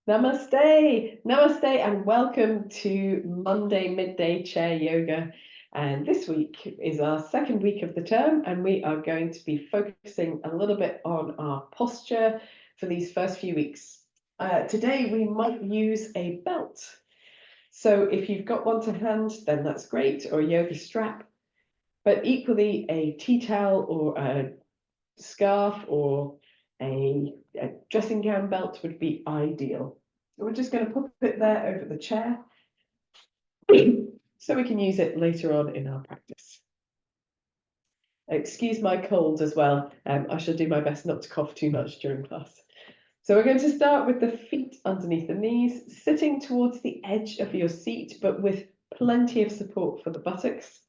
Namaste, namaste, and welcome to Monday Midday Chair Yoga. And this week is our second week of the term, and we are going to be focusing a little bit on our posture for these first few weeks. Today, we might use a belt. So if you've got one to hand, then that's great, or a yoga strap. But equally, a tea towel or a scarf or a dressing gown belt would be ideal. So we're just going to put it there over the chair so we can use it later on in our practice. Excuse my cold as well. I shall do my best not to cough too much during class. So we're going to start with the feet underneath the knees, sitting towards the edge of your seat, but with plenty of support for the buttocks,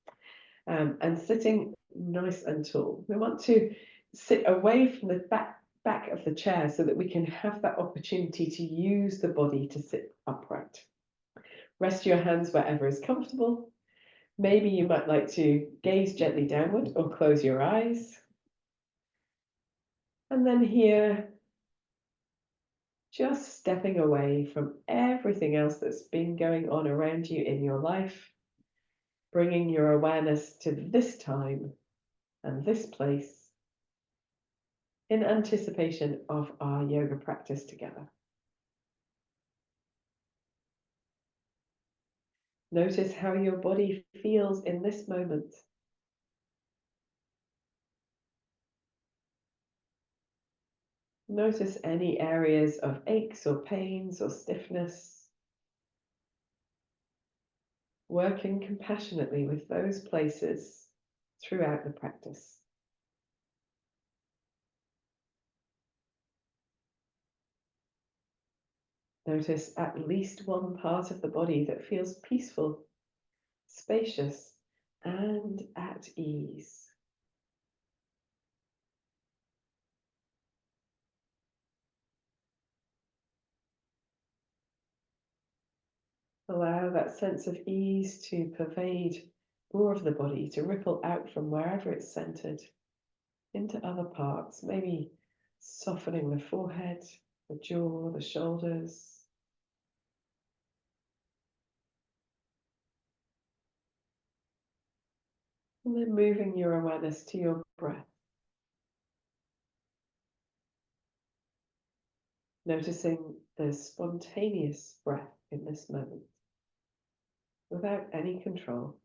and sitting nice and tall. We want to sit away from the back of the chair so that we can have that opportunity to use the body to sit upright. Rest your hands wherever is comfortable. Maybe you might like to gaze gently downward or close your eyes. And then here, just stepping away from everything else that's been going on around you in your life, bringing your awareness to this time and this place in anticipation of our yoga practice together. Notice how your body feels in this moment. Notice any areas of aches or pains or stiffness. Working compassionately with those places throughout the practice. Notice at least one part of the body that feels peaceful, spacious, and at ease. Allow that sense of ease to pervade more of the body, to ripple out from wherever it's centered into other parts, maybe softening the forehead, the jaw, the shoulders. And then moving your awareness to your breath. Noticing the spontaneous breath in this moment, without any control.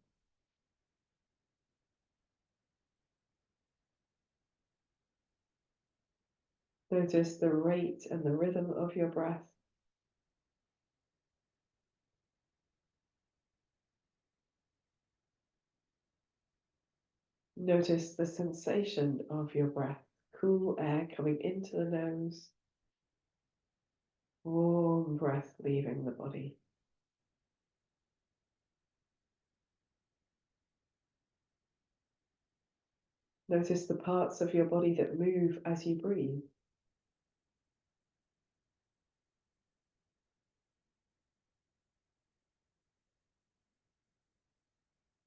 Notice the rate and the rhythm of your breath. Notice the sensation of your breath, cool air coming into the nose, warm breath leaving the body. Notice the parts of your body that move as you breathe.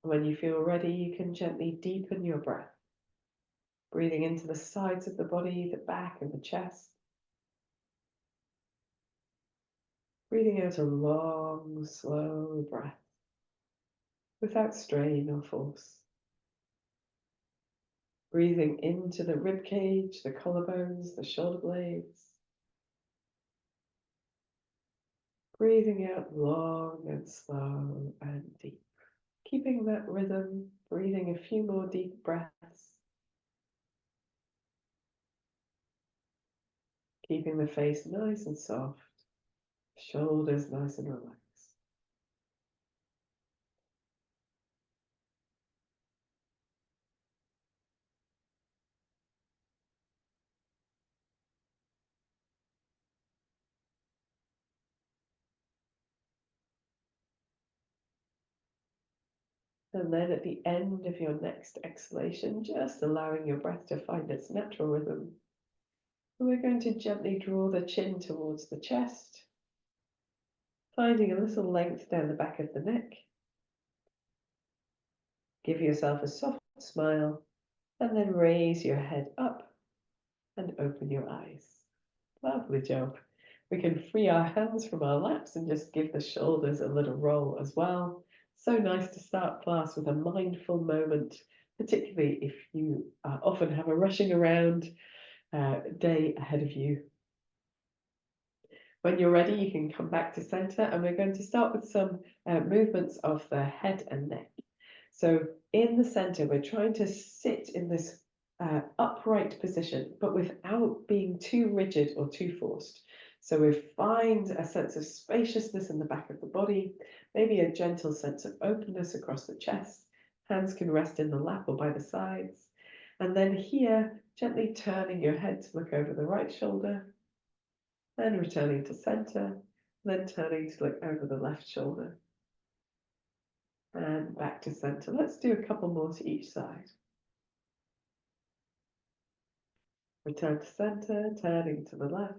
When you feel ready, you can gently deepen your breath, breathing into the sides of the body, the back and the chest. Breathing out a long, slow breath without strain or force. Breathing into the rib cage, the collarbones, the shoulder blades. Breathing out long and slow and deep. Keeping that rhythm, breathing a few more deep breaths. Keeping the face nice and soft, shoulders nice and relaxed. And then at the end of your next exhalation, just allowing your breath to find its natural rhythm. And we're going to gently draw the chin towards the chest, finding a little length down the back of the neck. Give yourself a soft smile, and then raise your head up and open your eyes. Lovely job. We can free our hands from our laps and just give the shoulders a little roll as well. So nice to start class with a mindful moment, particularly if you often have a rushing around day ahead of you. When you're ready, you can come back to center, and we're going to start with some movements of the head and neck. So in the center, we're trying to sit in this upright position, but without being too rigid or too forced. So we find a sense of spaciousness in the back of the body, maybe a gentle sense of openness across the chest. Hands can rest in the lap or by the sides. And then here, gently turning your head to look over the right shoulder, then returning to center, then turning to look over the left shoulder. And back to center. Let's do a couple more to each side. Return to center, turning to the left.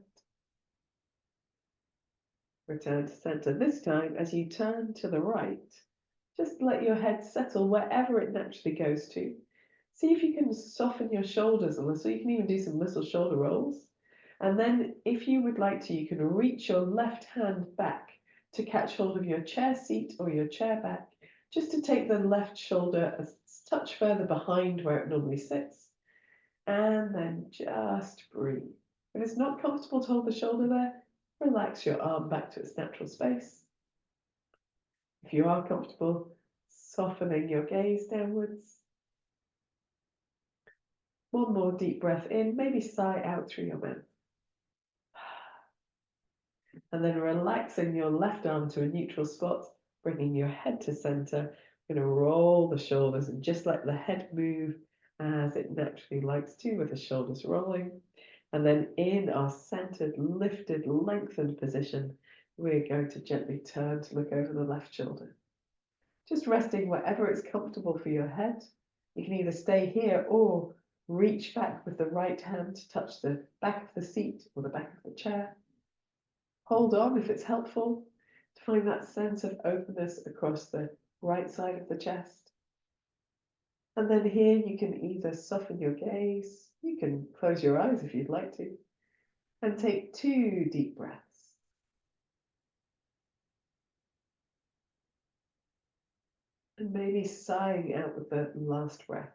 Return to center. This time, as you turn to the right, just let your head settle wherever it naturally goes to. See if you can soften your shoulders a little. You can even do some little shoulder rolls. And then, if you would like to, you can reach your left hand back to catch hold of your chair seat or your chair back, just to take the left shoulder a touch further behind where it normally sits. And then just breathe. If it's not comfortable to hold the shoulder there, relax your arm back to its natural space. If you are comfortable, softening your gaze downwards. One more deep breath in, maybe sigh out through your mouth. And then relaxing your left arm to a neutral spot, bringing your head to center. You're going to roll the shoulders and just let the head move as it naturally likes to, with the shoulders rolling. And then in our centered, lifted, lengthened position, we're going to gently turn to look over the left shoulder. Just resting wherever it's comfortable for your head. You can either stay here or reach back with the right hand to touch the back of the seat or the back of the chair. Hold on if it's helpful to find that sense of openness across the right side of the chest. And then here you can either soften your gaze, you can close your eyes if you'd like to, and take 2 deep breaths. And maybe sighing out with the last breath.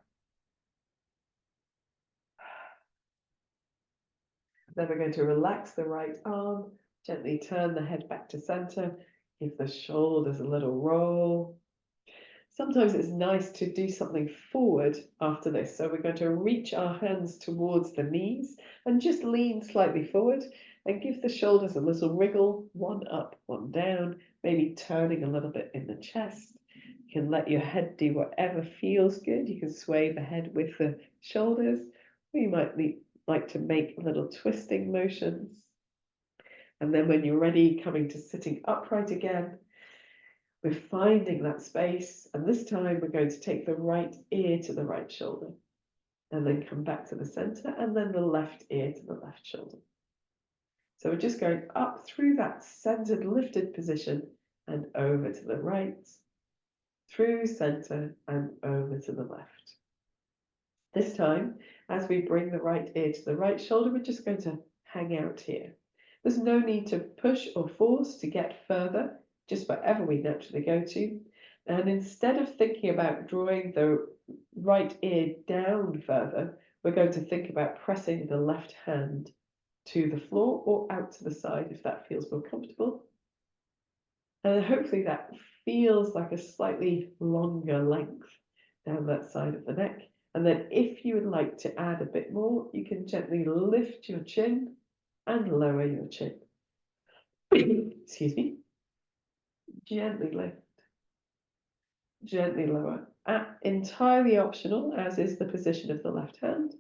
Then we're going to relax the right arm, gently turn the head back to center, give the shoulders a little roll. Sometimes it's nice to do something forward after this. So we're going to reach our hands towards the knees and just lean slightly forward and give the shoulders a little wriggle, one up, one down, maybe turning a little bit in the chest. You can let your head do whatever feels good. You can sway the head with the shoulders. Or you might like to make little twisting motions. And then when you're ready, coming to sitting upright again, we're finding that space, and this time we're going to take the right ear to the right shoulder, and then come back to the center, and then the left ear to the left shoulder. So we're just going up through that centered, lifted position, and over to the right, through center, and over to the left. This time, as we bring the right ear to the right shoulder, we're just going to hang out here. There's no need to push or force to get further, just wherever we naturally go to. And instead of thinking about drawing the right ear down further, we're going to think about pressing the left hand to the floor or out to the side if that feels more comfortable. And hopefully that feels like a slightly longer length down that side of the neck. And then if you would like to add a bit more, you can gently lift your chin and lower your chin. Excuse me. Gently lift, gently lower. Entirely optional, as is the position of the left hand.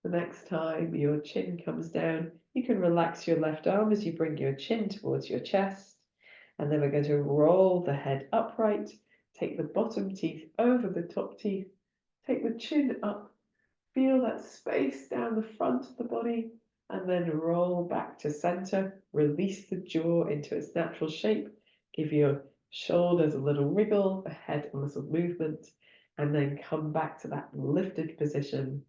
The next time your chin comes down, you can relax your left arm as you bring your chin towards your chest. And then we're going to roll the head upright, take the bottom teeth over the top teeth, take the chin up, feel that space down the front of the body, and then roll back to center. Release the jaw into its natural shape. Give your shoulders a little wriggle, the head a little movement, and then come back to that lifted position,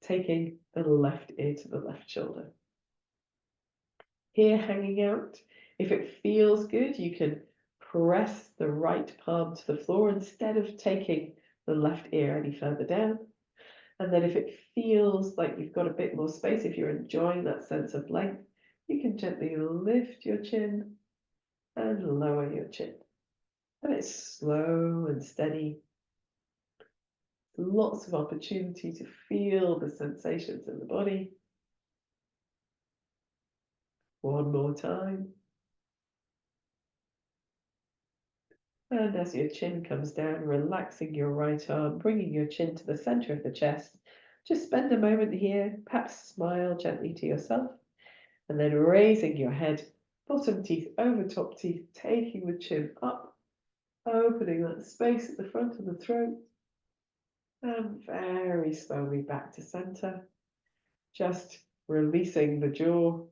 taking the left ear to the left shoulder. ear hanging out. If it feels good, you can press the right palm to the floor instead of taking the left ear any further down. And then if it feels like you've got a bit more space, if you're enjoying that sense of length, you can gently lift your chin and lower your chin. And it's slow and steady. Lots of opportunity to feel the sensations in the body. One more time. And as your chin comes down, relaxing your right arm, bringing your chin to the center of the chest. Just spend a moment here, perhaps smile gently to yourself, and then raising your head, bottom teeth over top teeth, taking the chin up, opening that space at the front of the throat, and very slowly back to center. Just releasing the jaw,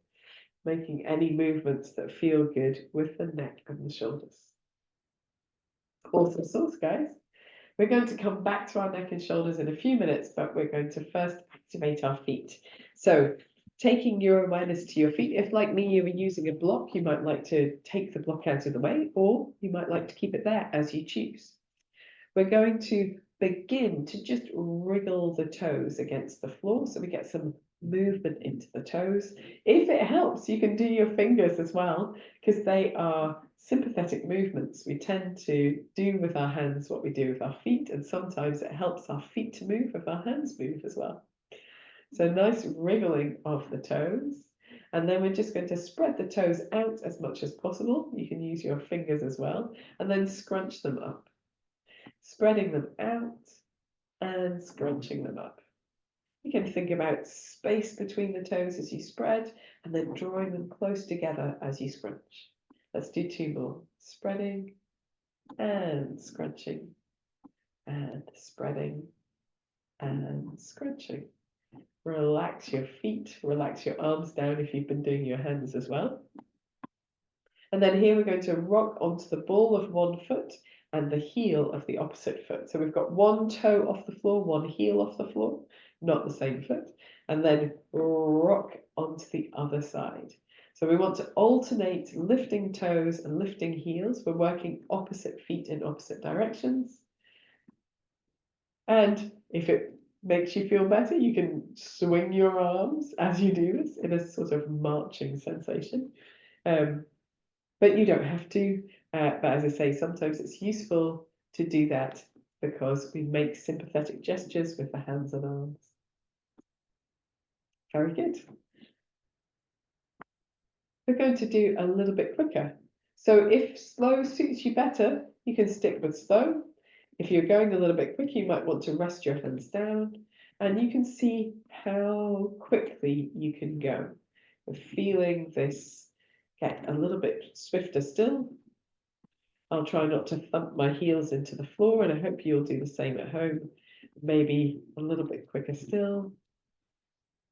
making any movements that feel good with the neck and the shoulders. Awesome sauce, guys. We're going to come back to our neck and shoulders in a few minutes, but we're going to first activate our feet. So taking your awareness to your feet, if like me, you were using a block, you might like to take the block out of the way, or you might like to keep it there as you choose. We're going to begin to just wriggle the toes against the floor so we get some movement into the toes. If it helps, you can do your fingers as well, because they are sympathetic movements. We tend to do with our hands what we do with our feet, and sometimes it helps our feet to move if our hands move as well. So nice wriggling of the toes. And then we're just going to spread the toes out as much as possible. You can use your fingers as well, and then scrunch them up. Spreading them out and scrunching them up. You can think about space between the toes as you spread, and then drawing them close together as you scrunch. Let's do two more. Spreading and scrunching and spreading and scrunching. Relax your feet, relax your arms down if you've been doing your hands as well. And then here we're going to rock onto the ball of one foot and the heel of the opposite foot. So we've got one toe off the floor, one heel off the floor, not the same foot, and then rock onto the other side. So we want to alternate lifting toes and lifting heels. We're working opposite feet in opposite directions. And if it makes you feel better, you can swing your arms as you do this in a sort of marching sensation. But you don't have to. But as I say, sometimes it's useful to do that because we make sympathetic gestures with the hands and arms. Very good. We're going to do a little bit quicker. So if slow suits you better, you can stick with slow. If you're going a little bit quicker, you might want to rest your hands down, and you can see how quickly you can go. We're feeling this get a little bit swifter still. I'll try not to thump my heels into the floor, and I hope you'll do the same at home. Maybe a little bit quicker still,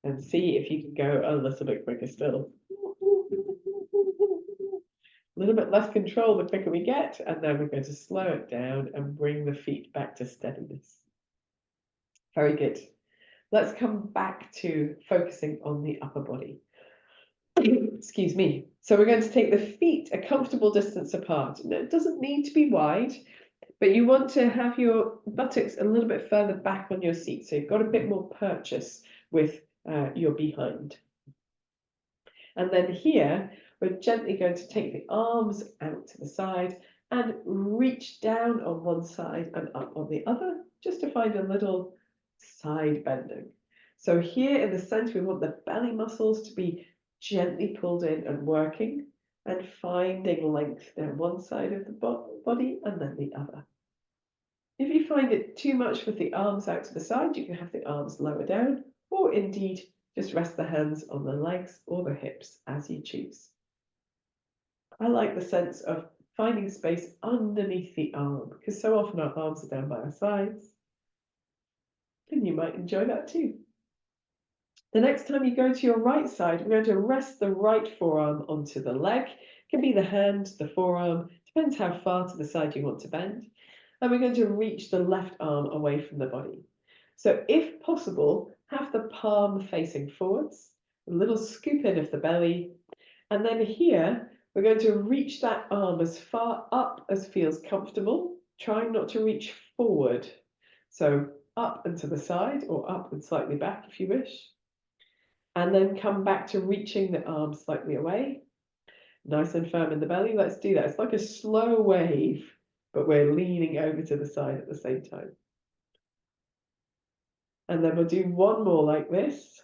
and see if you can go a little bit quicker still. A little bit less control the quicker we get, and then we're going to slow it down and bring the feet back to steadiness. Very good. Let's come back to focusing on the upper body. Excuse me. So we're going to take the feet a comfortable distance apart. Now, it doesn't need to be wide, but you want to have your buttocks a little bit further back on your seat, so you've got a bit more purchase with your behind. And then here, we're gently going to take the arms out to the side and reach down on one side and up on the other, just to find a little side bending. So here in the center, we want the belly muscles to be gently pulled in and working, and finding length down one side of the body and then the other. If you find it too much with the arms out to the side, you can have the arms lower down, or indeed just rest the hands on the legs or the hips as you choose. I like the sense of finding space underneath the arm, because so often our arms are down by our sides, and you might enjoy that too. The next time you go to your right side, we're going to rest the right forearm onto the leg. It can be the hand, the forearm, depends how far to the side you want to bend. And we're going to reach the left arm away from the body. So if possible, have the palm facing forwards, a little scoop in of the belly, And then here, we're going to reach that arm as far up as feels comfortable, trying not to reach forward. So up and to the side, or up and slightly back if you wish. And then come back to reaching the arm slightly away. Nice and firm in the belly. Let's do that. It's like a slow wave, but we're leaning over to the side at the same time. And then we'll do one more like this.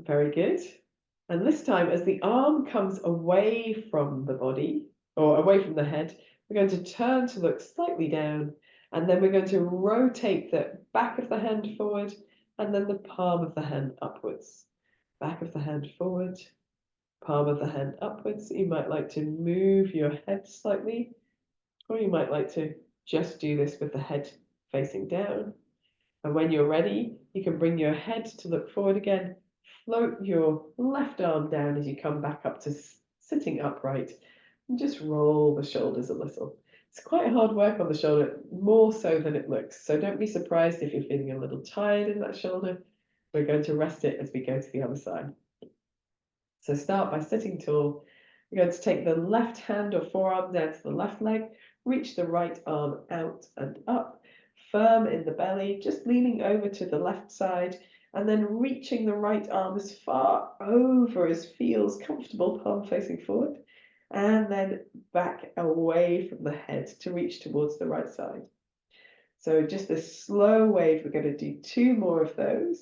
Very good. And this time, as the arm comes away from the body, or away from the head, we're going to turn to look slightly down, and then we're going to rotate the back of the hand forward, and then the palm of the hand upwards. Back of the hand forward, palm of the hand upwards. You might like to move your head slightly, or you might like to just do this with the head facing down. And when you're ready, you can bring your head to look forward again. Float your left arm down as you come back up to sitting upright, and just roll the shoulders a little. It's quite hard work on the shoulder, more so than it looks. So don't be surprised if you're feeling a little tired in that shoulder. We're going to rest it as we go to the other side. So start by sitting tall. We're going to take the left hand or forearm down to the left leg, reach the right arm out and up, firm in the belly, just leaning over to the left side, and then reaching the right arm as far over as feels comfortable, palm facing forward, and then back away from the head to reach towards the right side. So just a slow wave. We're going to do 2 more of those.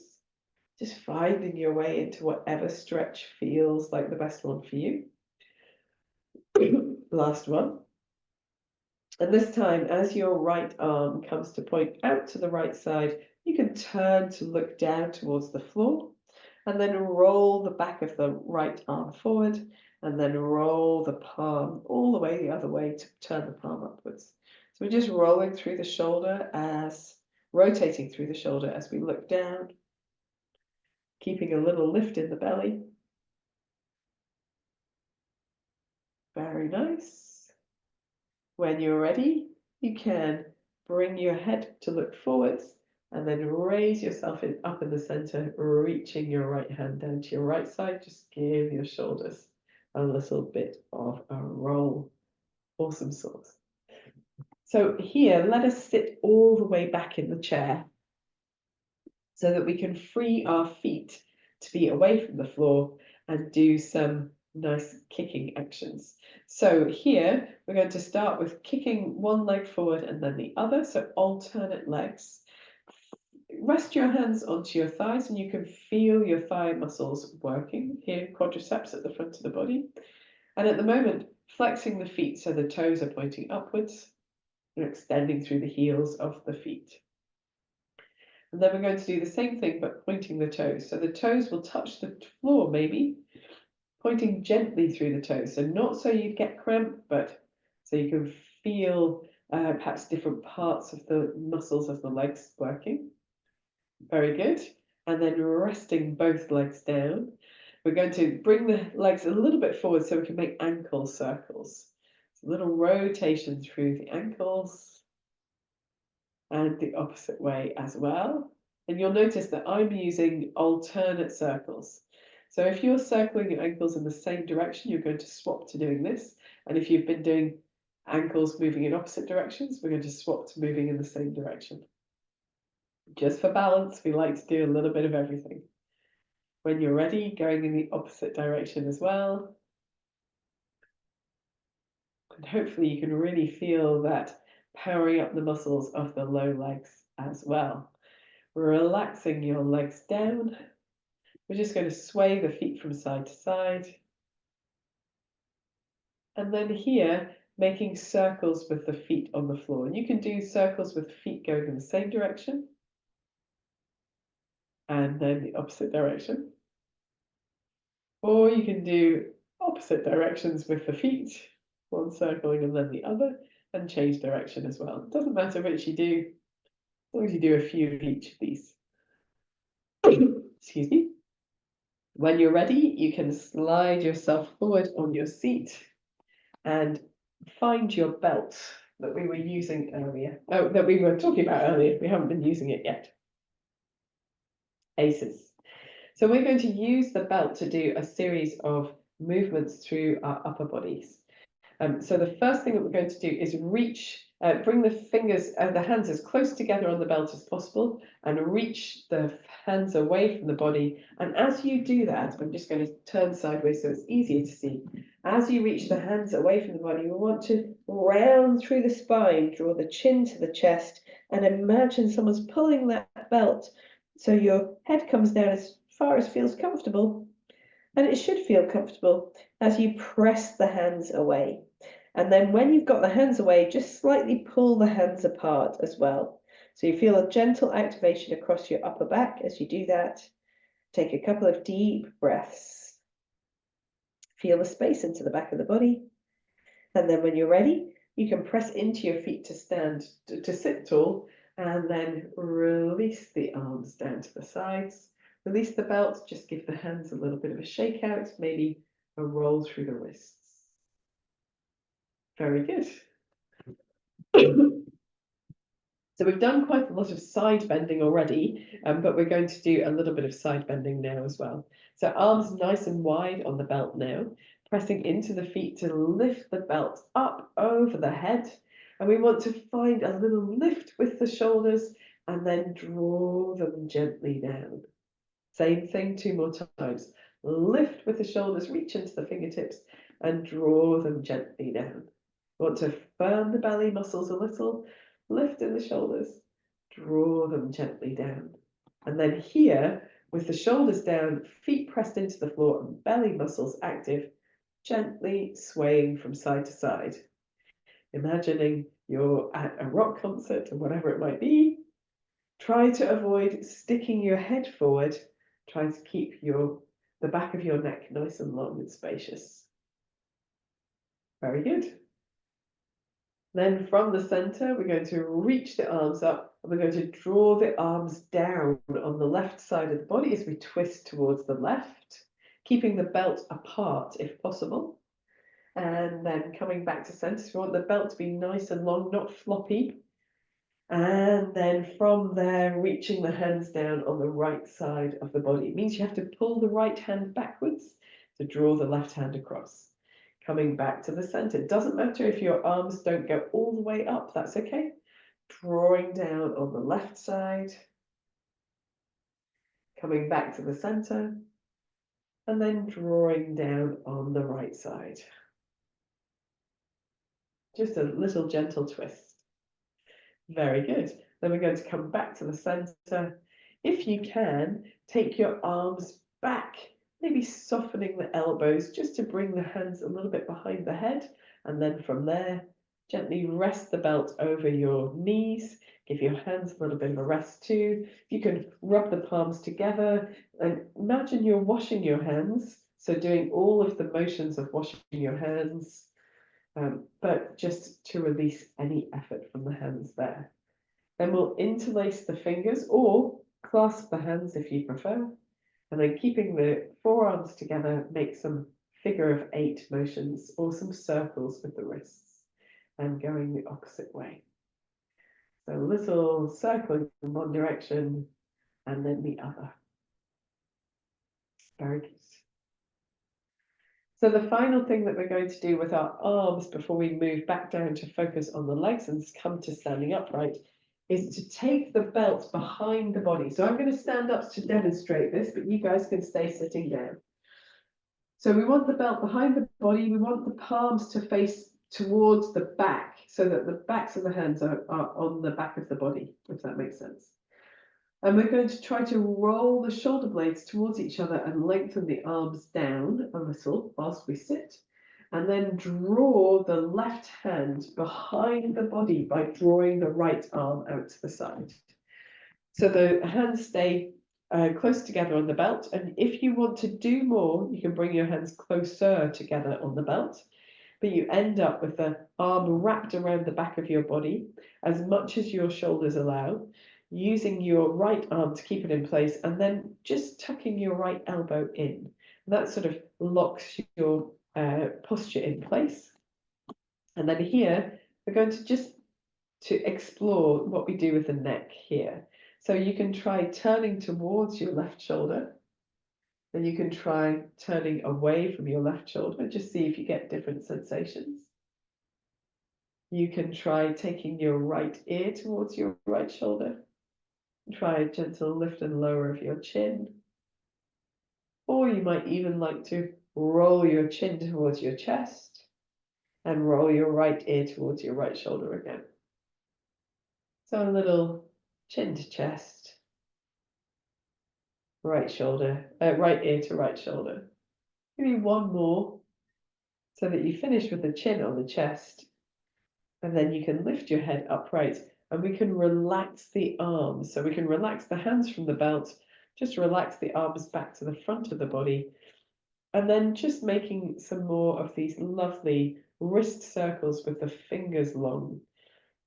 Just finding your way into whatever stretch feels like the best one for you. Last one. And this time, as your right arm comes to point out to the right side, you can turn to look down towards the floor, and then roll the back of the right arm forward, and then roll the palm all the way the other way to turn the palm upwards. So we're just rolling through the shoulder rotating through the shoulder as we look down, keeping a little lift in the belly. Very nice. When you're ready, you can bring your head to look forwards and then raise yourself up in the center, reaching your right hand down to your right side. Just give your shoulders a little bit of a roll. Awesome sauce. So here, let us sit all the way back in the chair so that we can free our feet to be away from the floor and do some nice kicking actions. So here we're going to start with kicking one leg forward and then the other, so alternate legs. Rest your hands onto your thighs and you can feel your thigh muscles working here, quadriceps at the front of the body. And at the moment, flexing the feet so the toes are pointing upwards and extending through the heels of the feet. And then we're going to do the same thing, but pointing the toes. So the toes will touch the floor, maybe, pointing gently through the toes. So not so you get cramp, but so you can feel perhaps different parts of the muscles of the legs working. Very good. And then resting both legs down. We're going to bring the legs a little bit forward so we can make ankle circles. So a little rotation through the ankles. And the opposite way as well. And you'll notice that I'm using alternate circles. So if you're circling your ankles in the same direction, you're going to swap to doing this. And if you've been doing ankles moving in opposite directions, we're going to swap to moving in the same direction. Just for balance, we like to do a little bit of everything. When you're ready, going in the opposite direction as well. And hopefully you can really feel that powering up the muscles of the low legs as well. Relaxing your legs down. We're just going to sway the feet from side to side. And then here, making circles with the feet on the floor. And you can do circles with feet going in the same direction. And then the opposite direction. Or you can do opposite directions with the feet, one circling and then the other, and change direction as well. It doesn't matter which you do, as long as you do a few of each of these. Excuse me. When you're ready, you can slide yourself forward on your seat and find your belt that we were using earlier. Oh, that we were talking about earlier. We haven't been using it yet. Aces. So we're going to use the belt to do a series of movements through our upper bodies. So the first thing that we're going to do is bring the hands as close together on the belt as possible and reach the hands away from the body. And as you do that, I'm just going to turn sideways so it's easier to see. As you reach the hands away from the body, we want to round through the spine, draw the chin to the chest, and imagine someone's pulling that belt so your head comes down as far as feels comfortable. And it should feel comfortable as you press the hands away. And then when you've got the hands away, just slightly pull the hands apart as well. So you feel a gentle activation across your upper back as you do that. Take a couple of deep breaths. Feel the space into the back of the body. And then when you're ready, you can press into your feet to sit tall, and then release the arms down to the sides. Release the belt, just give the hands a little bit of a shake out, maybe a roll through the wrists. Very good. So we've done quite a lot of side bending already, but we're going to do a little bit of side bending now as well. So arms nice and wide on the belt now, pressing into the feet to lift the belt up over the head. And we want to find a little lift with the shoulders and then draw them gently down. Same thing 2 more times. Lift with the shoulders, reach into the fingertips and draw them gently down. Want to firm the belly muscles a little, lift in the shoulders, draw them gently down. And then here, with the shoulders down, feet pressed into the floor and belly muscles active, gently swaying from side to side. Imagining you're at a rock concert or whatever it might be. Try to avoid sticking your head forward. Try to keep the back of your neck nice and long and spacious. Very good. Then from the center, we're going to reach the arms up and we're going to draw the arms down on the left side of the body as we twist towards the left, keeping the belt apart if possible. And then coming back to center, so we want the belt to be nice and long, not floppy. And then from there, reaching the hands down on the right side of the body. It means you have to pull the right hand backwards to draw the left hand across. Coming back to the center. It doesn't matter if your arms don't go all the way up, that's okay. Drawing down on the left side. Coming back to the center. And then drawing down on the right side. Just a little gentle twist. Very good. Then we're going to come back to the center. If you can, take your arms back, maybe softening the elbows just to bring the hands a little bit behind the head. And then from there, gently rest the belt over your knees. Give your hands a little bit of a rest too. You can rub the palms together and imagine you're washing your hands. So doing all of the motions of washing your hands. But just to release any effort from the hands there. Then we'll interlace the fingers or clasp the hands if you prefer. And then keeping the forearms together, make some figure of 8 motions or some circles with the wrists and going the opposite way. So a little circling in one direction and then the other. Very good. So the final thing that we're going to do with our arms before we move back down to focus on the legs and come to standing upright is to take the belt behind the body. So I'm going to stand up to demonstrate this, but you guys can stay sitting down. So we want the belt behind the body. We want the palms to face towards the back so that the backs of the hands are on the back of the body, if that makes sense. And we're going to try to roll the shoulder blades towards each other and lengthen the arms down a little whilst we sit. And then draw the left hand behind the body by drawing the right arm out to the side. So the hands stay close together on the belt. And if you want to do more, you can bring your hands closer together on the belt. But you end up with the arm wrapped around the back of your body as much as your shoulders allow, using your right arm to keep it in place, and then just tucking your right elbow in. That sort of locks your posture in place. And then here, we're going to explore what we do with the neck here. So you can try turning towards your left shoulder Then you can try turning away from your left shoulder, just see if you get different sensations. You can try taking your right ear towards your right shoulder. Try a gentle lift and lower of your chin. Or you might even like to roll your chin towards your chest and roll your right ear towards your right shoulder again. So a little chin to chest, right shoulder, right ear to right shoulder. Maybe one more so that you finish with the chin on the chest. And then you can lift your head upright and we can relax the arms. So we can relax the hands from the belt, just relax the arms back to the front of the body. And then just making some more of these lovely wrist circles with the fingers long.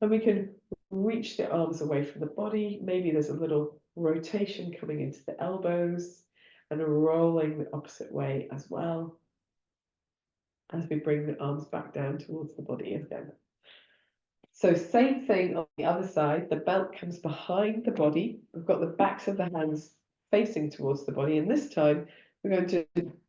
And we can reach the arms away from the body. Maybe there's a little rotation coming into the elbows and rolling the opposite way as well as we bring the arms back down towards the body again. So same thing on the other side, the belt comes behind the body. We've got the backs of the hands facing towards the body. And this time we're going to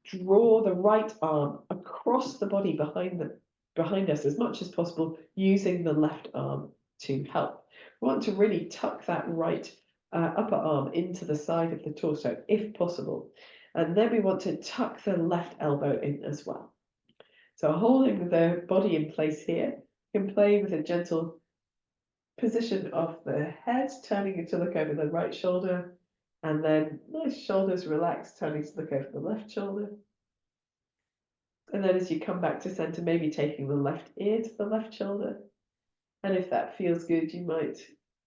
draw the right arm across the body behind us as much as possible, using the left arm to help. We want to really tuck that right upper arm into the side of the torso, if possible. And then we want to tuck the left elbow in as well. So holding the body in place here, you can play with a gentle position of the head, turning it to look over the right shoulder, and then nice shoulders relaxed, turning to look over the left shoulder. And then as you come back to center, maybe taking the left ear to the left shoulder. And if that feels good, you might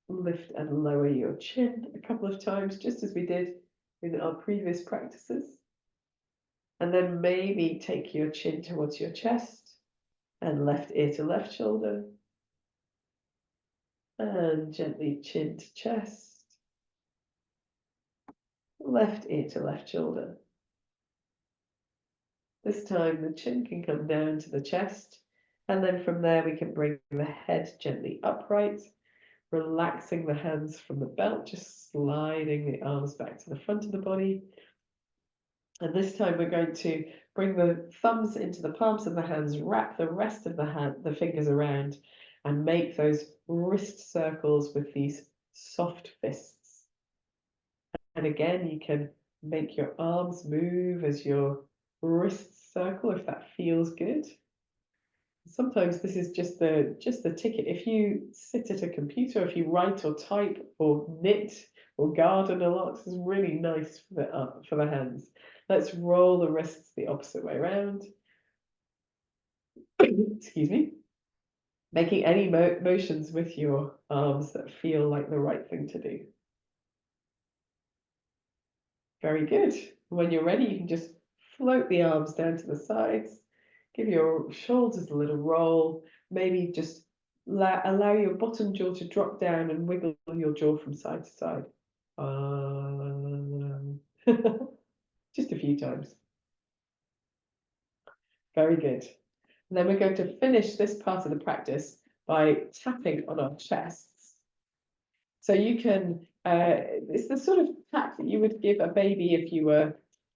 lift and lower your chin a couple of times, just as we did in our previous practices. And then maybe take your chin towards your chest and left ear to left shoulder. And gently chin to chest, left ear to left shoulder. This time the chin can come down to the chest, and then from there we can bring the head gently upright, relaxing the hands from the belt, just sliding the arms back to the front of the body. And this time we're going to bring the thumbs into the palms of the hands, wrap the rest of the fingers around, and make those wrist circles with these soft fists. And again, you can make your arms move as your wrists circle if that feels good. Sometimes this is just the ticket. If you sit at a computer, if you write or type or knit or garden a lot, this is really nice for the hands. Let's roll the wrists the opposite way around. Excuse me. Making any motions with your arms that feel like the right thing to do. Very good. When you're ready, you can just float the arms down to the sides, give your shoulders a little roll, maybe just allow your bottom jaw to drop down and wiggle your jaw from side to side. Just a few times. Very good. And then we're going to finish this part of the practice by tapping on our chests. So you can, it's the sort of tap that you would give a baby if you were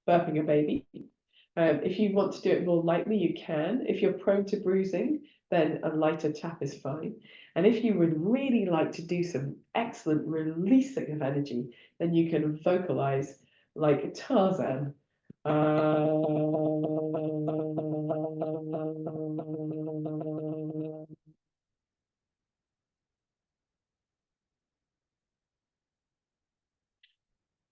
burping a baby. If you want to do it more lightly, you can. If you're prone to bruising, then a lighter tap is fine. And if you would really like to do some excellent releasing of energy, then you can vocalize like Tarzan.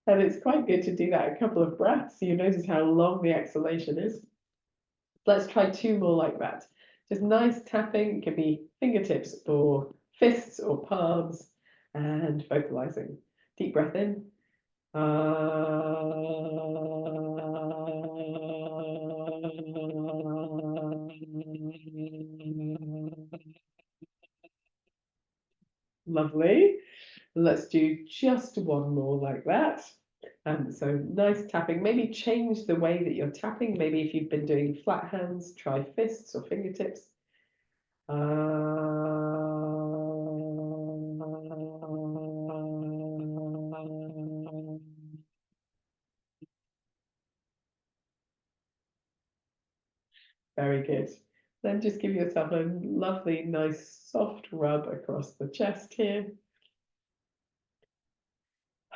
And it's quite good to do that a couple of breaths, so you notice how long the exhalation is. Let's try two more like that. Just nice tapping, it can be fingertips or fists or palms, and vocalizing. Deep breath in. Lovely. Let's do just one more like that. So nice tapping. Maybe change the way that you're tapping. Maybe if you've been doing flat hands, try fists or fingertips. Very good. Then just give yourself a lovely, nice, soft rub across the chest here.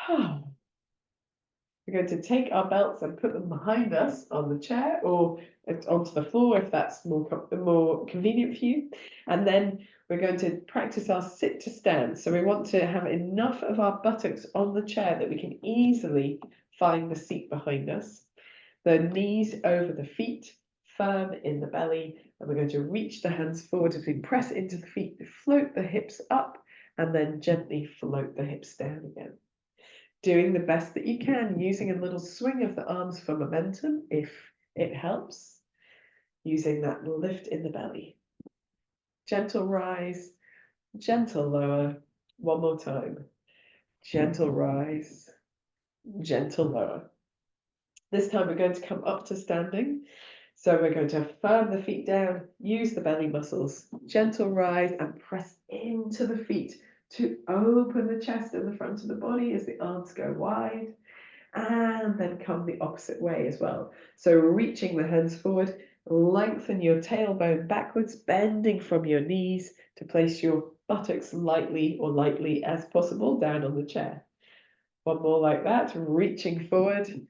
We're going to take our belts and put them behind us on the chair or onto the floor if that's more convenient for you. And then we're going to practice our sit to stand. So we want to have enough of our buttocks on the chair that we can easily find the seat behind us. The knees over the feet, firm in the belly. And we're going to reach the hands forward as we press into the feet, float the hips up, and then gently float the hips down again. Doing the best that you can, using a little swing of the arms for momentum if it helps, using that lift in the belly. Gentle rise, gentle lower. One more time. Gentle rise, gentle lower. This time we're going to come up to standing. So we're going to firm the feet down, use the belly muscles, gentle rise and press into the feet to open the chest and the front of the body as the arms go wide, and then come the opposite way as well. So reaching the hands forward, lengthen your tailbone backwards, bending from your knees to place your buttocks lightly as possible down on the chair. One more like that, reaching forward,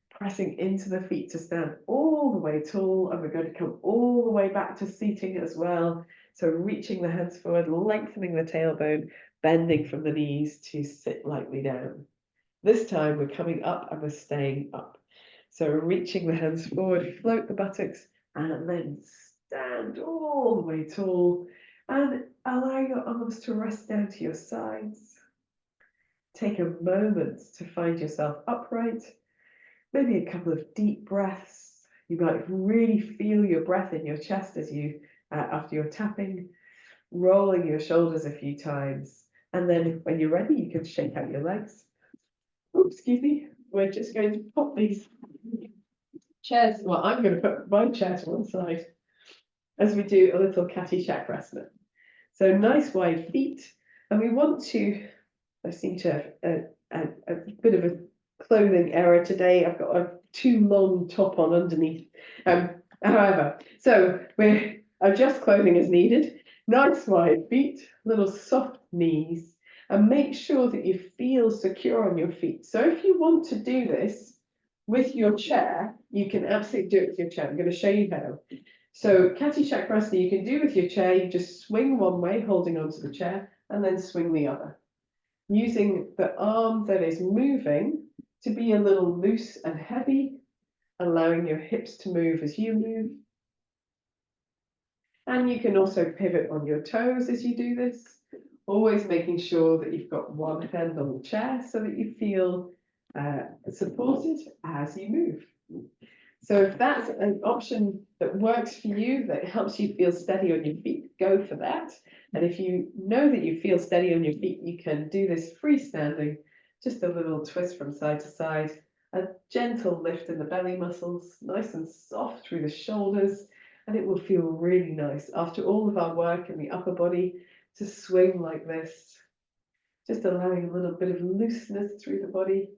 pressing into the feet to stand all the way tall, and we're going to come all the way back to seating as well. So reaching the hands forward, lengthening the tailbone, bending from the knees to sit lightly down. This time we're coming up and we're staying up. So reaching the hands forward, float the buttocks, and then stand all the way tall, and allow your arms to rest down to your sides. Take a moment to find yourself upright. Maybe a couple of deep breaths. You might really feel your breath in your chest as you, after you're tapping, rolling your shoulders a few times. And then when you're ready, you can shake out your legs. Oops, excuse me. We're just going to pop these chairs. Well, I'm going to put my chair to one side as we do a little catty chakrasana. So nice wide feet. And we want to, I seem to have a bit of a clothing error today. I've got a too long top on underneath. However, so we adjust clothing as needed. Nice wide feet, little soft knees, and make sure that you feel secure on your feet. So if you want to do this with your chair, you can absolutely do it with your chair. I'm going to show you how. So catty chakrasana you can do with your chair. You just swing one way, holding onto the chair, and then swing the other. Using the arm that is moving to be a little loose and heavy, allowing your hips to move as you move. And you can also pivot on your toes as you do this, always making sure that you've got one hand on the chair so that you feel supported as you move. So if that's an option that works for you, that helps you feel steady on your feet, go for that. And if you know that you feel steady on your feet, you can do this freestanding, just a little twist from side to side, a gentle lift in the belly muscles, nice and soft through the shoulders, and it will feel really nice after all of our work in the upper body to swing like this, just allowing a little bit of looseness through the body.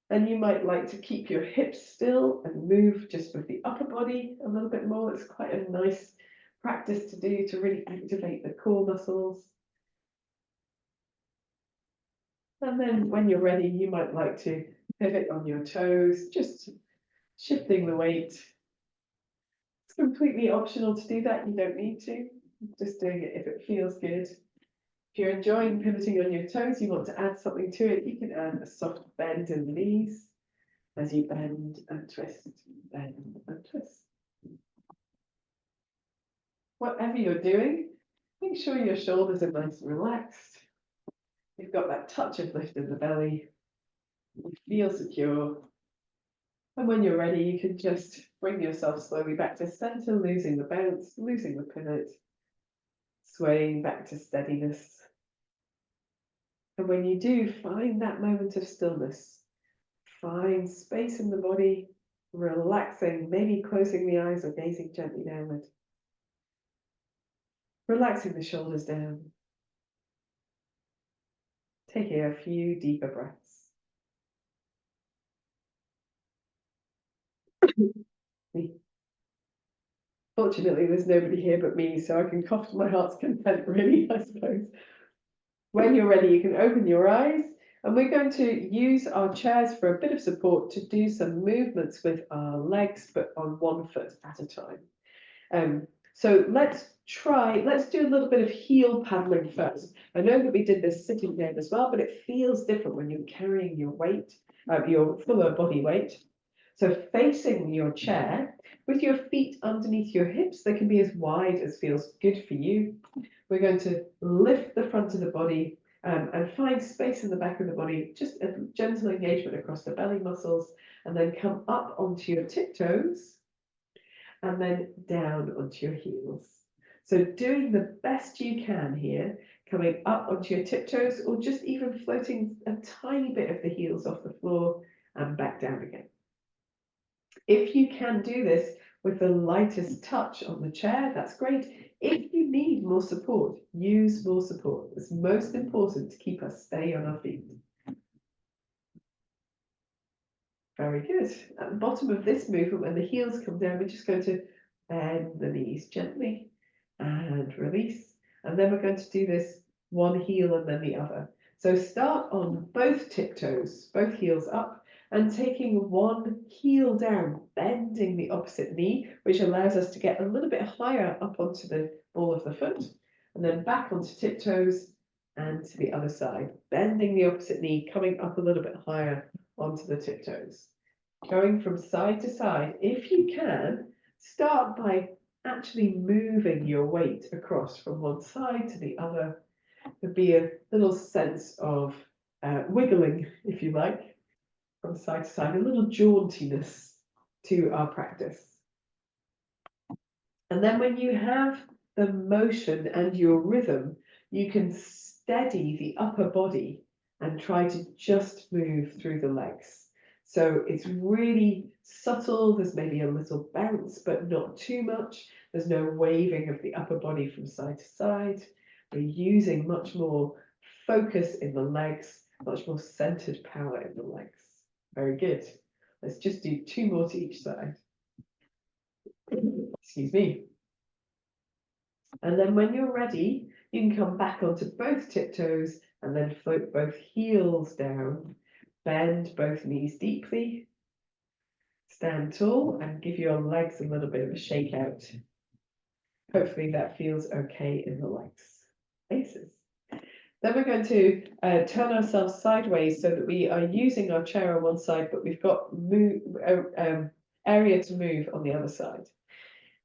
And you might like to keep your hips still and move just with the upper body a little bit more. It's quite a nice practice to do to really activate the core muscles. And then when you're ready, you might like to pivot on your toes, just shifting the weight. It's completely optional to do that. You don't need to. Just doing it if it feels good. If you're enjoying pivoting on your toes, you want to add something to it, you can add a soft bend in the knees as you bend and twist, bend and twist. Whatever you're doing, make sure your shoulders are nice and relaxed. You've got that touch of lift in the belly. You feel secure. And when you're ready, you can just bring yourself slowly back to center, losing the bounce, losing the pivot, swaying back to steadiness. And when you do, find that moment of stillness. Find space in the body, relaxing, maybe closing the eyes or gazing gently downward. Relaxing the shoulders down. Taking a few deeper breaths. Fortunately, there's nobody here but me, so I can cough to my heart's content, really, I suppose. When you're ready, you can open your eyes, and we're going to use our chairs for a bit of support to do some movements with our legs, but on one foot at a time. So let's do a little bit of heel paddling first. I know that we did this sitting down as well, but it feels different when you're carrying your weight, your fuller body weight. So facing your chair with your feet underneath your hips, they can be as wide as feels good for you. We're going to lift the front of the body and find space in the back of the body, just a gentle engagement across the belly muscles, and then come up onto your tiptoes and then down onto your heels. So doing the best you can here, coming up onto your tiptoes or just even floating a tiny bit of the heels off the floor and back down again. If you can do this with the lightest touch on the chair, that's great. If you need more support, use more support. It's most important to keep us steady on our feet. Very good. At the bottom of this movement, when the heels come down, we're just going to bend the knees gently and release. And then we're going to do this one heel and then the other. So start on both tiptoes, both heels up, and taking one heel down, bending the opposite knee, which allows us to get a little bit higher up onto the ball of the foot, and then back onto tiptoes and to the other side, bending the opposite knee, coming up a little bit higher onto the tiptoes. Going from side to side, if you can, start by actually moving your weight across from one side to the other. There'd be a little sense of wiggling, if you like, from side to side, a little jauntiness to our practice. And then when you have the motion and your rhythm, you can steady the upper body and try to just move through the legs. So it's really subtle. There's maybe a little bounce, but not too much. There's no waving of the upper body from side to side. We're using much more focus in the legs, much more centered power in the legs. Very good. Let's just do 2 more to each side. Excuse me. And then when you're ready, you can come back onto both tiptoes and then float both heels down. Bend both knees deeply. Stand tall and give your legs a little bit of a shake out. Hopefully that feels okay in the legs. Faces. Then we're going to turn ourselves sideways so that we are using our chair on one side, but we've got area to move on the other side.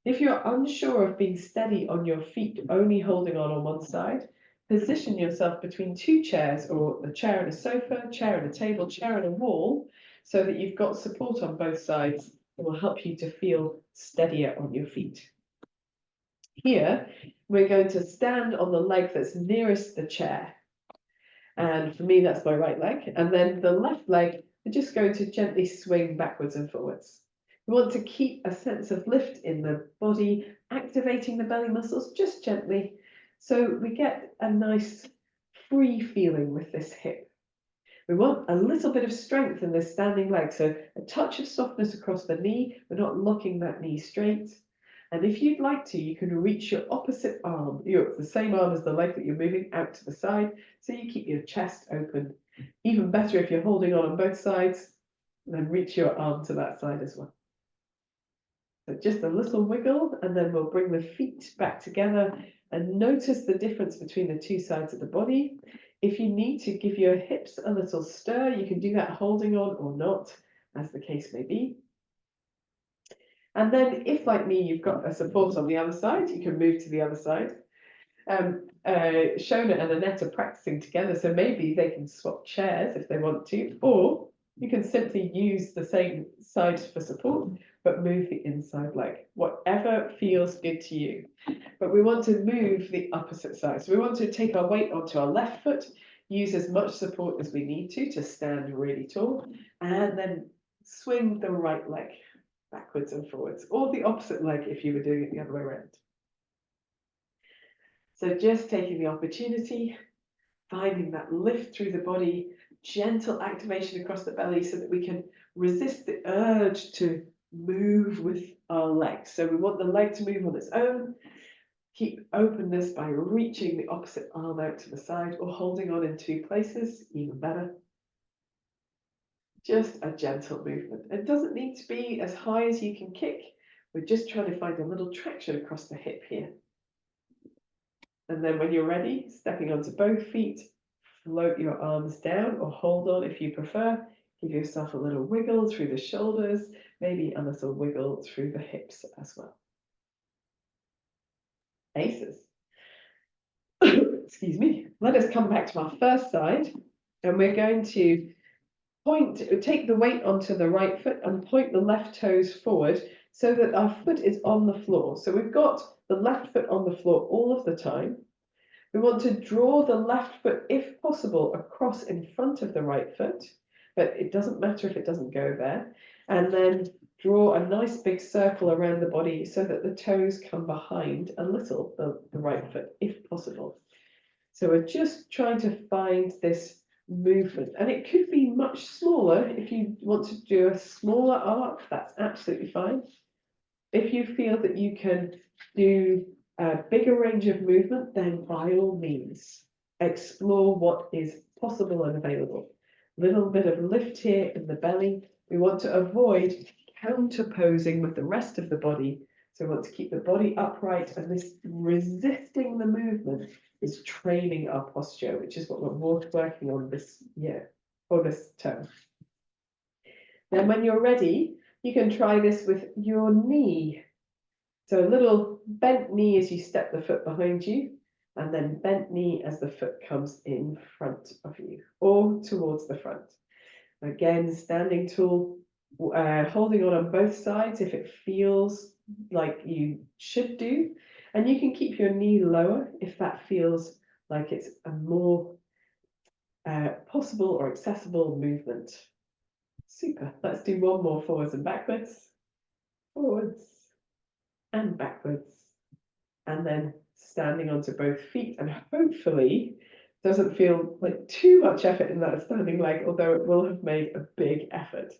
If you're unsure of being steady on your feet, only holding on one side, position yourself between 2 chairs, or a chair and a sofa, chair and a table, chair and a wall, so that you've got support on both sides. It will help you to feel steadier on your feet. Here, we're going to stand on the leg that's nearest the chair. And for me, that's my right leg. And then the left leg, we're just going to gently swing backwards and forwards. We want to keep a sense of lift in the body, activating the belly muscles just gently. So we get a nice free feeling with this hip. We want a little bit of strength in this standing leg. So a touch of softness across the knee. We're not locking that knee straight. And if you'd like to, you can reach your opposite arm, the same arm as the leg that you're moving, out to the side, so you keep your chest open. Even better if you're holding on both sides, then reach your arm to that side as well. So just a little wiggle, and then we'll bring the feet back together and notice the difference between the 2 sides of the body. If you need to give your hips a little stir, you can do that holding on or not, as the case may be. And then if, like me, you've got a support on the other side, you can move to the other side. Shona and Annette are practicing together, so maybe they can swap chairs if they want to, or you can simply use the same side for support, but move the inside leg, whatever feels good to you. But we want to move the opposite side. So we want to take our weight onto our left foot, use as much support as we need to stand really tall, and then swing the right leg backwards and forwards, or the opposite leg if you were doing it the other way around. So just taking the opportunity, finding that lift through the body, gentle activation across the belly so that we can resist the urge to move with our legs. So we want the leg to move on its own. Keep openness by reaching the opposite arm out to the side or holding on in two places, even better. Just a gentle movement. It doesn't need to be as high as you can kick. We're just trying to find a little traction across the hip here. And then when you're ready, stepping onto both feet, float your arms down or hold on if you prefer. Give yourself a little wiggle through the shoulders, maybe a little wiggle through the hips as well. Aces. Excuse me. Let us come back to our first side, and we're going to take the weight onto the right foot and point the left toes forward so that our foot is on the floor. So we've got the left foot on the floor all of the time. We want to draw the left foot, if possible, across in front of the right foot, but it doesn't matter if it doesn't go there. And then draw a nice big circle around the body so that the toes come behind a little, the right foot, if possible. So we're just trying to find this movement, and it could be much smaller. If you want to do a smaller arc, that's absolutely fine. If you feel that you can do a bigger range of movement, then by all means, explore what is possible and available. Little bit of lift here in the belly. We want to avoid counterposing with the rest of the body. So we want to keep the body upright, and this resisting the movement is training our posture, which is what we're working on this year, or this term. Then when you're ready, you can try this with your knee. So a little bent knee as you step the foot behind you, and then bent knee as the foot comes in front of you, or towards the front. Again, standing tall, holding on both sides if it feels like you should do. And you can keep your knee lower if that feels like it's a more possible or accessible movement. Super. Let's do one more forwards and backwards. Forwards and backwards. And then standing onto both feet, and hopefully doesn't feel like too much effort in that standing leg, although it will have made a big effort.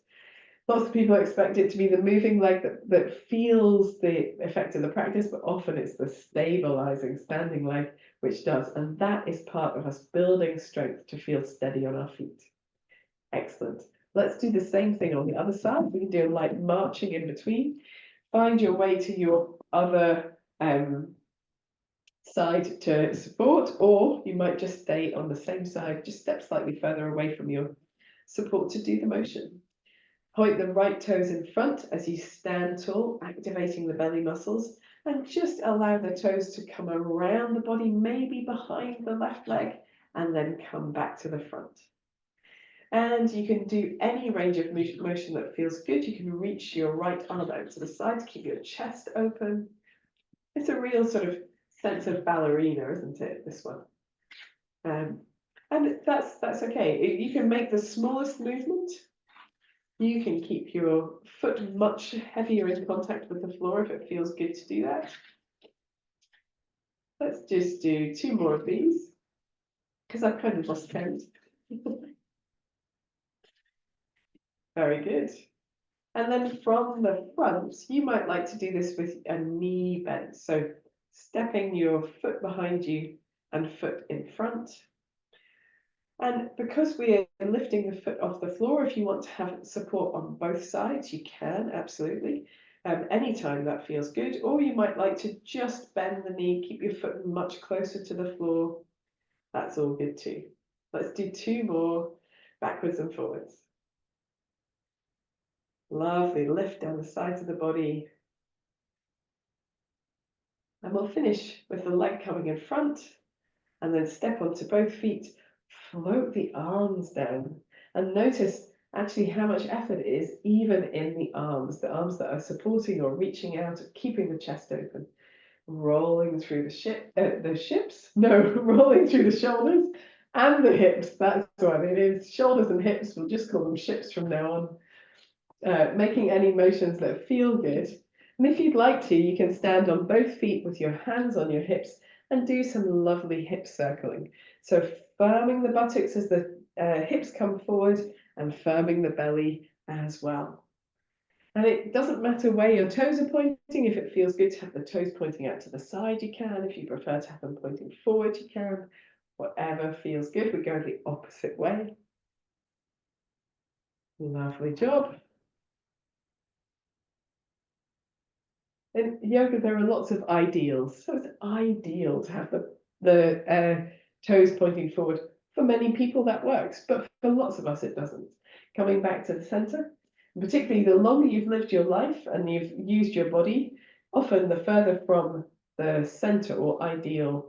Lots of people expect it to be the moving leg that feels the effect of the practice, but often it's the stabilizing standing leg which does. And that is part of us building strength to feel steady on our feet. Excellent. Let's do the same thing on the other side. We can do a light marching in between. Find your way to your other side to support, or you might just stay on the same side, just step slightly further away from your support to do the motion. Point the right toes in front as you stand tall, activating the belly muscles, and just allow the toes to come around the body, maybe behind the left leg, and then come back to the front. And you can do any range of motion that feels good. You can reach your right arm out to the side to keep your chest open. It's a real sort of sense of ballerina, isn't it, this one? And that's okay. You can make the smallest movement. You can keep your foot much heavier in contact with the floor if it feels good to do that. Let's just do 2 more of these, because I've kind of lost count. Very good. And then from the front, you might like to do this with a knee bend. So stepping your foot behind you and foot in front. And because we are lifting the foot off the floor, if you want to have support on both sides, you can, absolutely. Anytime that feels good. Or you might like to just bend the knee, keep your foot much closer to the floor. That's all good too. Let's do 2 more, backwards and forwards. Lovely, lift down the sides of the body. And we'll finish with the leg coming in front, and then step onto both feet, float the arms down, and notice actually how much effort it is even in the arms that are supporting or reaching out, keeping the chest open, rolling through rolling through the shoulders and the hips. That's what it is. Shoulders and hips, we'll just call them ships from now on. Making any motions that feel good. And if you'd like to, you can stand on both feet with your hands on your hips and do some lovely hip circling. So firming the buttocks as the hips come forward and firming the belly as well. And it doesn't matter where your toes are pointing. If it feels good to have the toes pointing out to the side, you can. If you prefer to have them pointing forward, you can. Whatever feels good. We go the opposite way. Lovely job. In yoga, there are lots of ideals. So it's ideal to have the toes pointing forward. For many people, that works, but for lots of us, it doesn't. Coming back to the center, particularly the longer you've lived your life and you've used your body, often the further from the center or ideal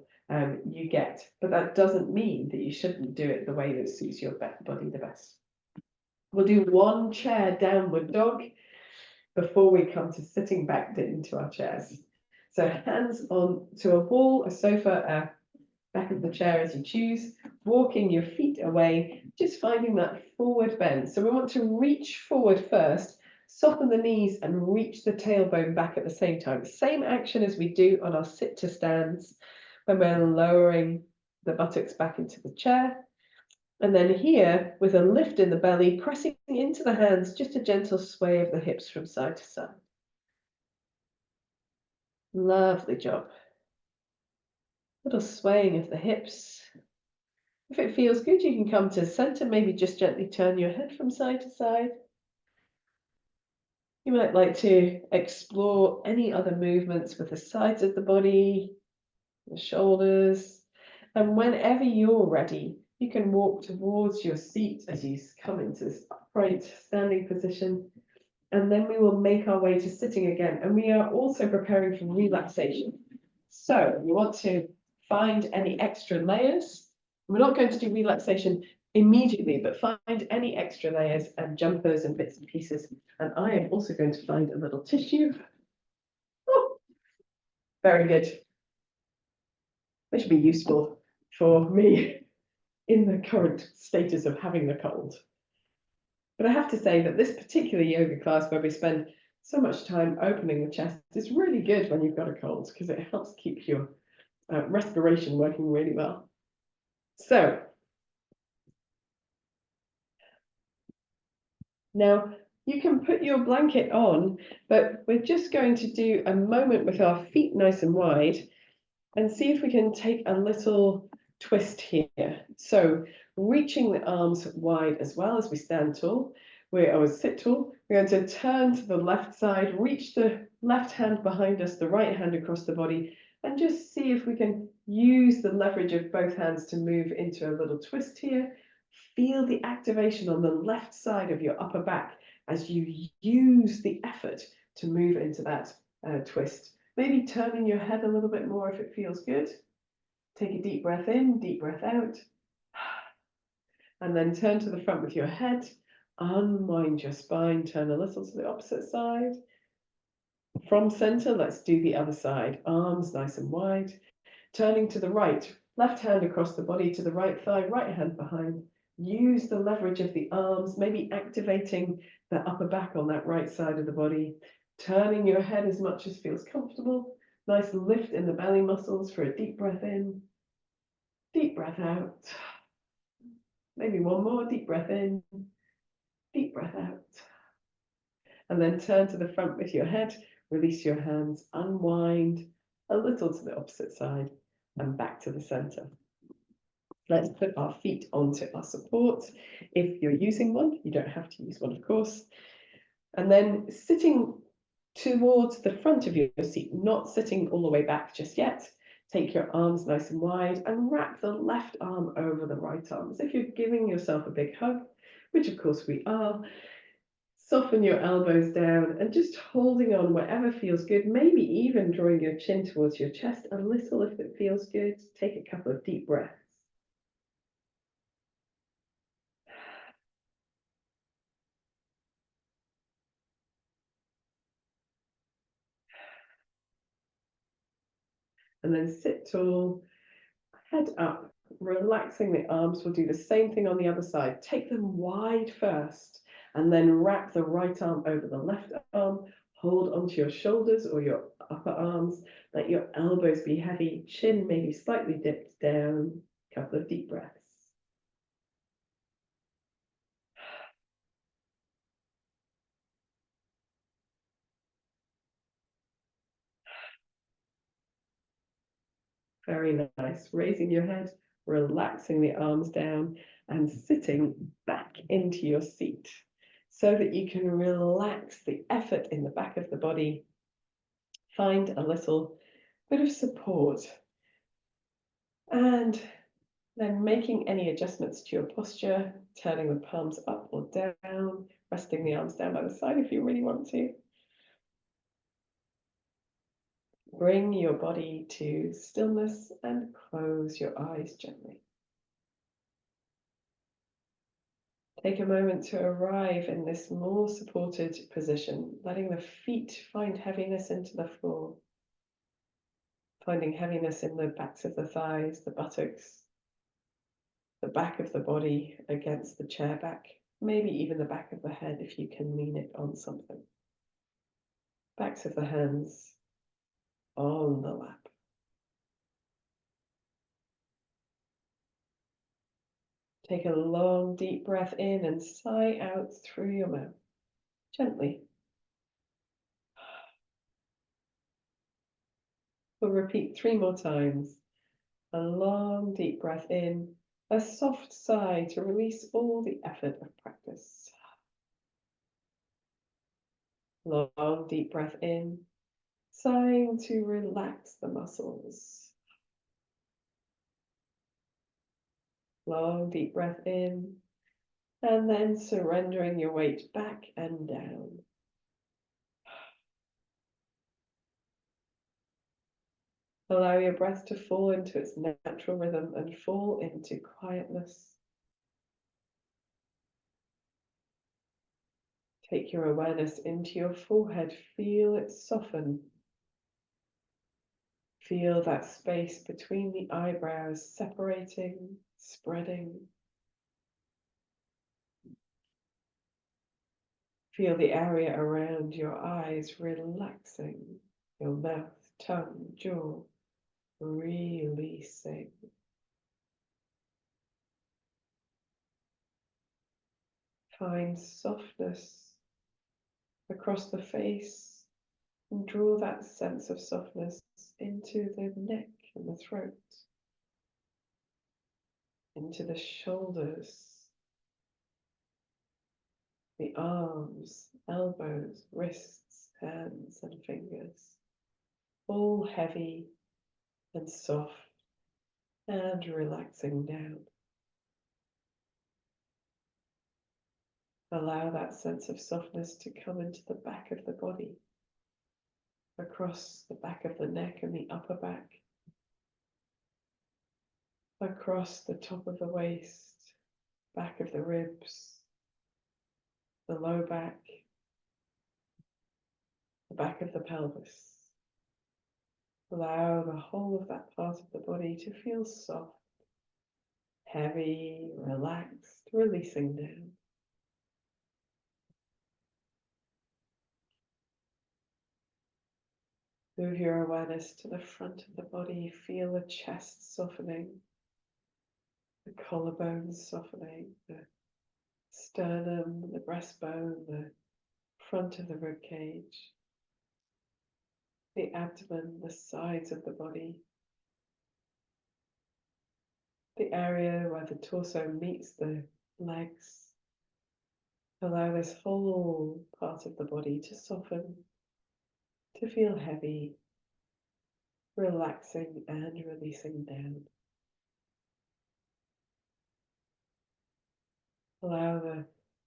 you get. But that doesn't mean that you shouldn't do it the way that suits your body the best. We'll do one chair downward dog before we come to sitting back into our chairs. So hands on to a wall, a sofa, back of the chair as you choose, walking your feet away, just finding that forward bend. So we want to reach forward first, soften the knees and reach the tailbone back at the same time. Same action as we do on our sit to stands when we're lowering the buttocks back into the chair. And then here, with a lift in the belly, pressing into the hands, just a gentle sway of the hips from side to side. Lovely job. Little swaying of the hips. If it feels good, you can come to center, maybe just gently turn your head from side to side. You might like to explore any other movements with the sides of the body, the shoulders. And whenever you're ready, you can walk towards your seat as you come into this upright standing position. And then we will make our way to sitting again. And we are also preparing for relaxation. So you want to find any extra layers. We're not going to do relaxation immediately, but find any extra layers and jumpers and bits and pieces. And I am also going to find a little tissue. Oh, very good. This should be useful for me in the current status of having the cold. But I have to say that this particular yoga class where we spend so much time opening the chest is really good when you've got a cold because it helps keep your respiration working really well. So now you can put your blanket on, but we're just going to do a moment with our feet nice and wide and see if we can take a little twist here. So reaching the arms wide as well as we stand tall. We always sit tall. We're going to turn to the left side, reach the left hand behind us, the right hand across the body, and just see if we can use the leverage of both hands to move into a little twist here. Feel the activation on the left side of your upper back as you use the effort to move into that twist. Maybe turning your head a little bit more if it feels good. Take a deep breath in, deep breath out. And then turn to the front with your head. Unwind your spine, turn a little to the opposite side. From center, let's do the other side. Arms nice and wide. Turning to the right, left hand across the body to the right thigh, right hand behind. Use the leverage of the arms, maybe activating the upper back on that right side of the body. Turning your head as much as feels comfortable. Nice lift in the belly muscles for a deep breath in. Deep breath out. Maybe one more deep breath in. Deep breath out. And then turn to the front with your head. Release your hands. Unwind a little to the opposite side and back to the center. Let's put our feet onto our support. If you're using one, you don't have to use one, of course. And then sitting towards the front of your seat, not sitting all the way back just yet. Take your arms nice and wide and wrap the left arm over the right arm as if you're giving yourself a big hug, which of course we are. Soften your elbows down and just holding on whatever feels good, maybe even drawing your chin towards your chest a little if it feels good. Take a couple of deep breaths. And then sit tall, head up, relaxing the arms. We'll do the same thing on the other side. Take them wide first, and then wrap the right arm over the left arm. Hold onto your shoulders or your upper arms. Let your elbows be heavy, chin maybe slightly dipped down. A couple of deep breaths. Very nice. Raising your head, relaxing the arms down, and sitting back into your seat so that you can relax the effort in the back of the body. Find a little bit of support. And then making any adjustments to your posture, turning the palms up or down, resting the arms down by the side if you really want to. Bring your body to stillness and close your eyes gently. Take a moment to arrive in this more supported position, letting the feet find heaviness into the floor, finding heaviness in the backs of the thighs, the buttocks, the back of the body against the chair back, maybe even the back of the head if you can lean it on something. Backs of the hands on the lap. Take a long, deep breath in and sigh out through your mouth, gently. We'll repeat 3 more times. A long, deep breath in, a soft sigh to release all the effort of practice. Long, deep breath in, sighing to relax the muscles. Long, deep breath in, and then surrendering your weight back and down. Allow your breath to fall into its natural rhythm and fall into quietness. Take your awareness into your forehead. Feel it soften. Feel that space between the eyebrows separating, spreading. Feel the area around your eyes relaxing, your mouth, tongue, jaw releasing. Find softness across the face and draw that sense of softness into the neck and the throat, into the shoulders, the arms, elbows, wrists, hands and fingers, all heavy and soft and relaxing down. Allow that sense of softness to come into the back of the body, across the back of the neck and the upper back, across the top of the waist, back of the ribs, the low back, the back of the pelvis. Allow the whole of that part of the body to feel soft, heavy, relaxed, releasing down. Move your awareness to the front of the body. Feel the chest softening, the collarbones softening, the sternum, the breastbone, the front of the rib cage, the abdomen, the sides of the body, the area where the torso meets the legs. Allow this whole part of the body to soften, to feel heavy, relaxing and releasing down. Allow the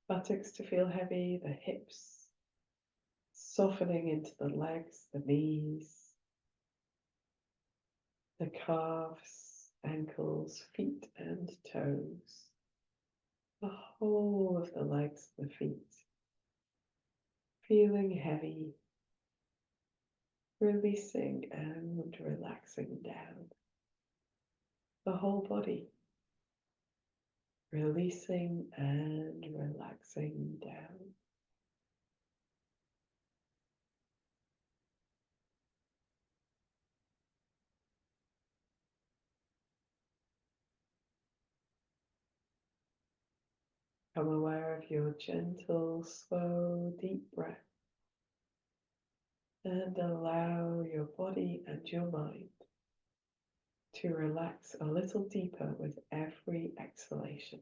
buttocks to feel heavy, the hips softening into the legs, the knees, the calves, ankles, feet and toes, the whole of the legs, the feet, feeling heavy, releasing and relaxing down. The whole body, releasing and relaxing down. Become aware of your gentle, slow, deep breath and allow your body and your mind to relax a little deeper with every exhalation.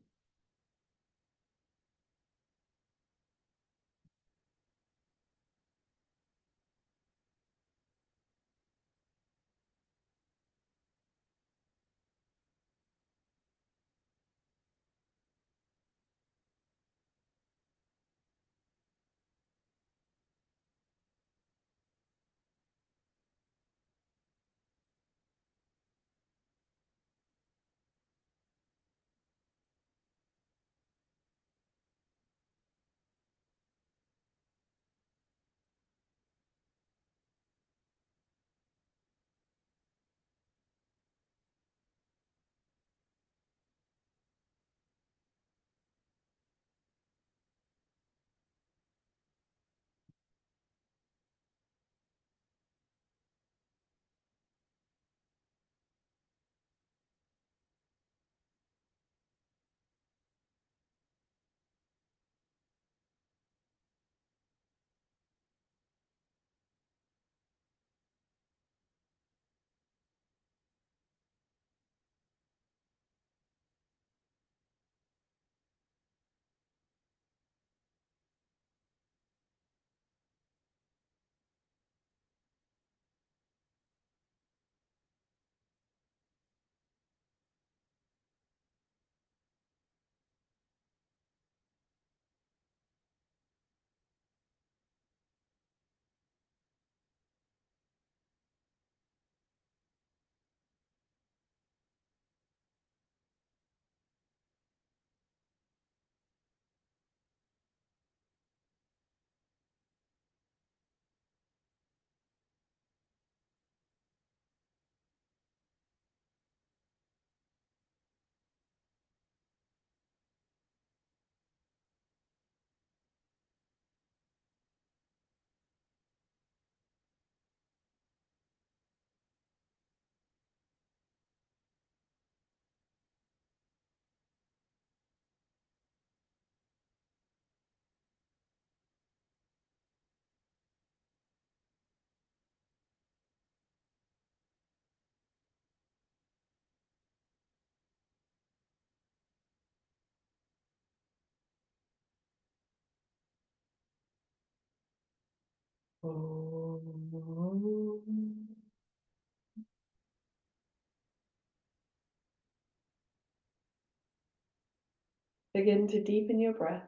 Begin to deepen your breath,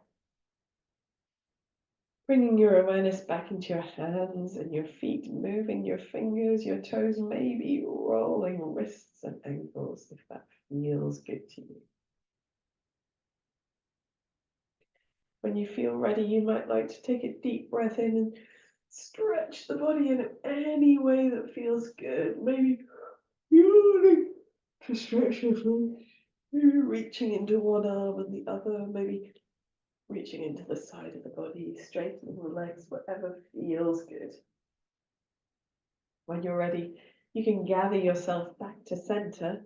bringing your awareness back into your hands and your feet, moving your fingers, your toes, maybe rolling wrists and ankles if that feels good to you. When you feel ready, you might like to take a deep breath in and stretch the body in any way that feels good. Maybe yawning to stretch your feet, maybe reaching into one arm and the other, maybe reaching into the side of the body, straightening the legs, whatever feels good. When you're ready, you can gather yourself back to center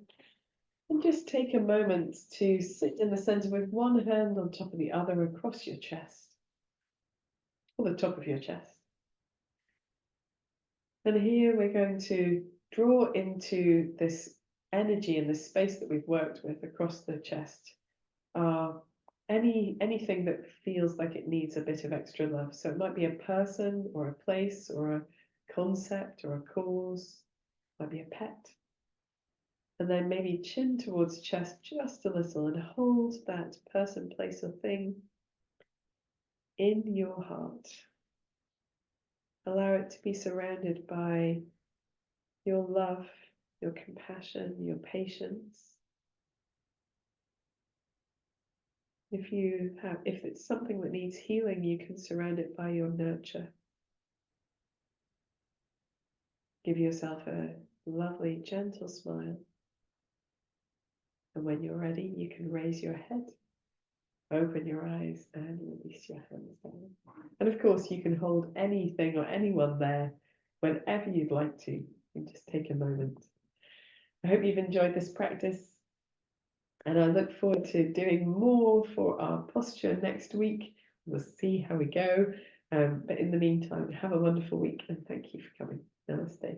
and just take a moment to sit in the center with one hand on top of the other across your chest, or the top of your chest. And here we're going to draw into this energy and this space that we've worked with across the chest. Anything that feels like it needs a bit of extra love. So it might be a person or a place or a concept or a cause, might be a pet. And then maybe chin towards chest just a little and hold that person, place or thing in your heart. Allow it to be surrounded by your love, your compassion, your patience. If it's something that needs healing, you can surround it by your nurture. Give yourself a lovely, gentle smile. And when you're ready, you can raise your head, open your eyes, and release your hands down. And of course, you can hold anything or anyone there whenever you'd like to. You just take a moment. I hope you've enjoyed this practice. And I look forward to doing more for our posture next week. We'll see how we go. But in the meantime, have a wonderful week and thank you for coming. Namaste.